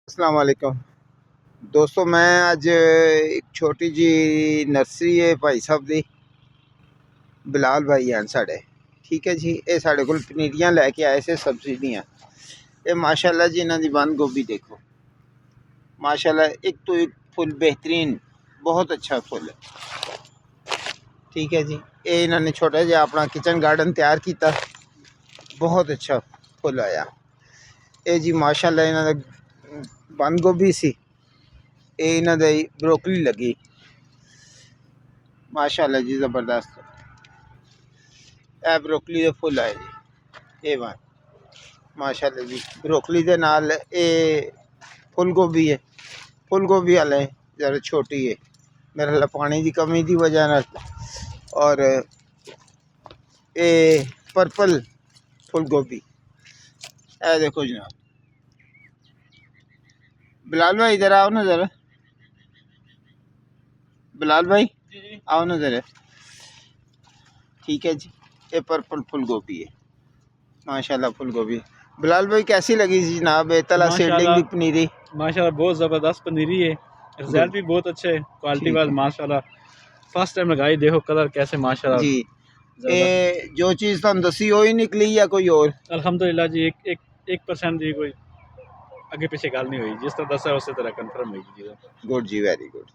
अस्सलाम वालेकुम दोस्तों, मैं अज एक छोटी जी नर्सरी है भाई साहब दी, बिलाल भाई हैं साढ़े। ठीक है जी, ये साढ़े कोल पनीरियां लैके आए से सब्जी दियां। ये माशाल्लाह जी इन्हां दी बंद गोभी देखो, माशाल्लाह एक तो एक फुल बेहतरीन, बहुत अच्छा फुल है। ठीक है जी, ये इन्होंने छोटा जिहा अपना किचन गार्डन तैयार किया, बहुत अच्छा फुल आया। ये जी माशाल्लाह इन्हां दा बंद गोभी सी, ये इन्हां दी ब्रोकली लगी, माशाल्लाह जी ज़बरदस्त। ए ब्रोकली दे फुल आए जी, ये वन माशाल्लाह जी। ब्रोकली दे नाल ये फुल गोभी है, फुल गोभी वाले ज़रा छोटी है, मेरे ख्याल पानी की कमी की वजह नाल। और ये पर्पल फुल गोभी, ए देखो जनाब। बिलाल भाई इधर आओ ना ज़रा, बिलाल भाई आओ ना ज़रा। ठीक है जी, ये पर्पल फुल गोभी है, माशाल्लाह फुल गोभी। बिलाल भाई कैसी लगी जी जनाब तला सीडलिंग की पनीरी? माशाल्लाह बहुत ज़बरदस्त पनीरी है, रिजल्ट भी बहुत अच्छे है, क्वालिटी ठीक वाइज है माशाल्लाह। फर्स्ट टाइम लगाई, देखो कलर कैसे माशाल्लाह जी। ज़बरदस्त। ये जो चीज़ तुम दसी वो ही निकली या कोई और? अल्हम्दुलिल्लाह जी, एक एक परसेंट जी कोई आगे पीछे गल नहीं हुई, जिस तरह दसा उसी तरह कन्फर्म हुई जी। गुड जी, वेरी गुड।